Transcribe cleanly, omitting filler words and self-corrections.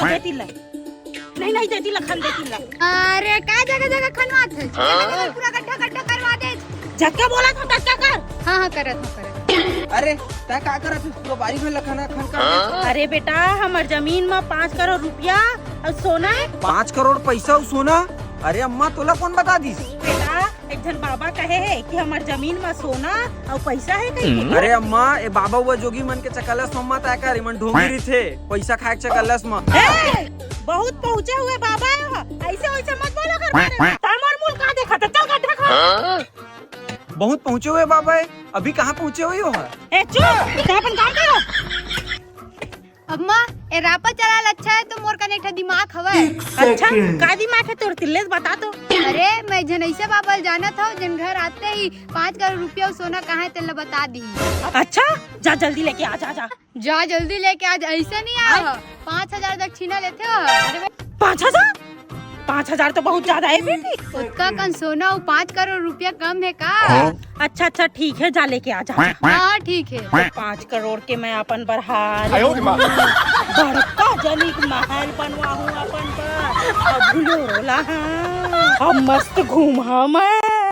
हाँ देती ला, नहीं देती ला, खन देती ला। अरे का जगह जगह खनवात है, पूरा गड्ढा गड्ढा करवा दे। झटका बोला था टक्का कर। हाँ करत। अरे तय का करत पूरा बारी में लखना खन कर। अरे बेटा हमार जमीन में 5 करोड़ रुपया और सोना है। 5 करोड़ पैसा और सोना? अरे अम्मा तोला कौन बता दी? बेटा एक जन बाबा कहे है कि हमार जमीन में सोना और पैसा है कहीं। अरे अम्मा ए बाबा हुआ जोगी मन के चकलस मम्मा तय कर मन ढोंगी थे पैसा खाए चकलस में। बहुत पहुँचे हुए बाबा ऐसे वैसे मत बोलो कर। तामर मूल कहाँ देखा था, चल गड्ढा खा। बहुत पहुँचे हुए बाबा है, अभी कहाँ पहुँचे हुए हो? ए चुप, अपन काम करो। अम्मा ए रापा चलाल अच्छा है तो मोर कने एक ठा दिमाग हवय। अच्छा का दिमाग है तोर, तिल्ले बता तो। अरे मैं जनैसा बाबा जाना था, जन घर आते ही 5 करोड़ रुपया सोना कहाँ है तेला बता दी। अच्छा जा जल्दी लेके आ, जा जा जल्दी लेके आज, ऐसे नहीं आ 5000 दक्षिणा लेते हो। अरे 5,000 तो बहुत ज्यादा है बेटी। उसका कन सोना 5 करोड़ रुपया कम है का? अच्छा ठीक है, जा लेके आ जा। हाँ ठीक है। 5 करोड़ के मैं अपन बरहार बड़का जनिक महल बनवा हूँ अपन पर। अब भूलो रोला, अब मस्त घूमा मैं।